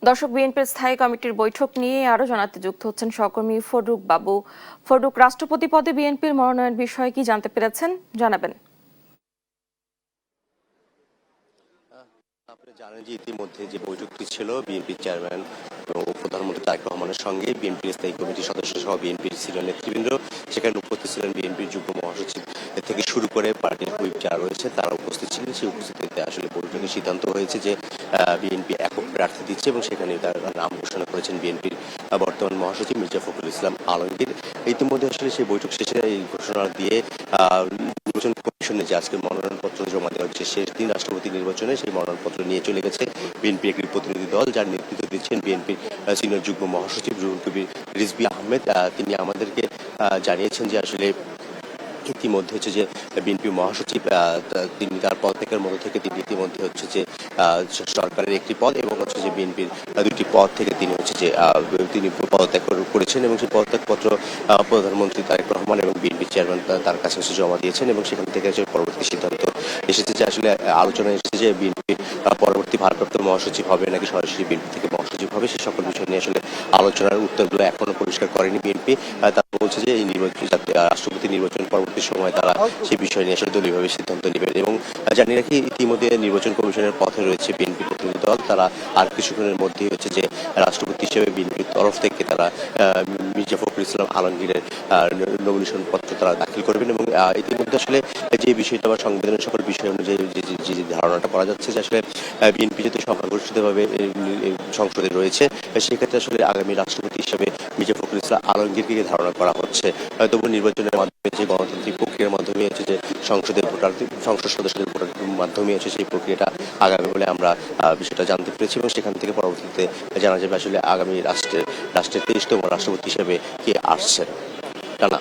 দর্শক, বিএনপির স্থায়ী কমিটির বৈঠক নিয়ে আরো জানাতে যুক্ত হচ্ছেন সহকর্মী ফরুক বাবু। ফরুক, রাষ্ট্রপতি পদে বিএনপির মনোনয়ন বিষয়ে কি জানতে পেরেছেন, জানাবেন। আপনি জানেন যে ইতিমধ্যে যে বৈঠকটি ছিল বিএনপির চেয়ারম্যান ও প্রধানমন্ত্রী তারেক রহমানের সঙ্গে বিএনপির স্থায়ী কমিটির সদস্য সহ বিএনপির সিনিয়র নেতৃবৃন্দ, সেখানে উপস্থিত ছিলেন বিএনপির যুগ্ম মহাসচিব থেকে শুরু করে পার্টির হুইপ যারা রয়েছে তারা উপস্থিত ছিলেন। সেই উপস্থিতিতে আসলে বৈঠকে সিদ্ধান্ত হয়েছে যে বিএনপি একক প্রার্থী দিচ্ছে এবং সেখানে তার নাম ঘোষণা করেছেন বিএনপির বর্তমান মহাসচিব মির্জা ফখরুল ইসলাম আলমগীর। ইতিমধ্যে আসলে সেই বৈঠক শেষে এই ঘোষণা দিয়ে নির্বাচন কমিশনে যে আজকে মনোনয়নপত্র জমা দেওয়া হচ্ছে শেষ দিন রাষ্ট্রপতি নির্বাচনে, সেই মনোনয়নপত্র নিয়ে চলে গেছে বিএনপির একটি প্রতিনিধি দল, যার নেতৃত্ব দিচ্ছেন বিএনপির সিনিয়র যুগ্ম মহাসচিব রুহুল কবির রিজভী আহমেদ। তিনি আমাদেরকে জানিয়েছেন যে আসলে ইতিমধ্যে হচ্ছে যে বিএনপি মহাসচিব তিনি তার পদত্যাগের মধ্য থেকে তিনি ইতিমধ্যে হচ্ছে যে সরকারের একটি পদ এবং হচ্ছে যে বিএনপির দুটি পদ থেকে তিনি হচ্ছে যে তিনি পদত্যাগ করেছেন এবং সেই পদত্যাগপত্র প্রধানমন্ত্রী তারেক রহমান এবং বিএনপি চেয়ারম্যান তার কাছে হচ্ছে জমা দিয়েছেন এবং সেখান থেকে পরবর্তী সিদ্ধান্ত এসেছে যে আসলে আলোচনা এসেছে যে বিএনপি পরবর্তী ভারপ্রাপ্ত মহাসচিব হবে নাকি সরাসরি বিএনপি থেকে মহাসচিব হবে, সে সকল বিষয় নিয়ে আসলে আলোচনার উত্তরগুলো এখনো পরিষ্কার করেনি বিএনপি। তারা বলছে যে এই নির্বাচন রাষ্ট্রপতি নির্বাচন পরবর্তী সময় তারা সেই বিষয় নিয়ে আসলে দলীয়ভাবে সিদ্ধান্ত নেবেন। এবং জানিয়ে রাখি ইতিমধ্যে নির্বাচন কমিশনের পথে রয়েছে বিএনপি প্রতিনিধি দল, তারা আর কিছুক্ষণের মধ্যেই হচ্ছে যে রাষ্ট্রপতি হিসেবে বিএনপির তরফ থেকে তারা মির্জা ফখরুল ইসলাম আলমগীরের নমিনেশন পত্র তারা দাখিল করবেন। এবং ইতিমধ্যে আসলে যে বিষয়টা বা সংবিধানের সকল বিষয় অনুযায়ী যে ধারণাটা করা যাচ্ছে যে আসলে বিএনপি যদি সংখ্যাগরিষ্ঠভাবে সংসদে রয়েছে, সেক্ষেত্রে আসলে আগামী রাষ্ট্রপতি হিসেবে মির্জা ফখরুল ইসলাম আলমগীরকে ধারণা করা হচ্ছে। তবু নির্বাচনের মাধ্যমে যে গণতান্ত্রিক প্রক্রিয়ার মাধ্যমে হচ্ছে যে সংসদ সদস্যদের ভোটার মাধ্যমে হচ্ছে সেই প্রক্রিয়াটা আগামী বলে আমরা বিষয়টা জানতে পেরেছি এবং সেখান থেকে পরবর্তীতে জানা যাবে আসলে আগামী রাষ্ট্রের 23তম রাষ্ট্রপতি হিসেবে কে আসছেন। টানা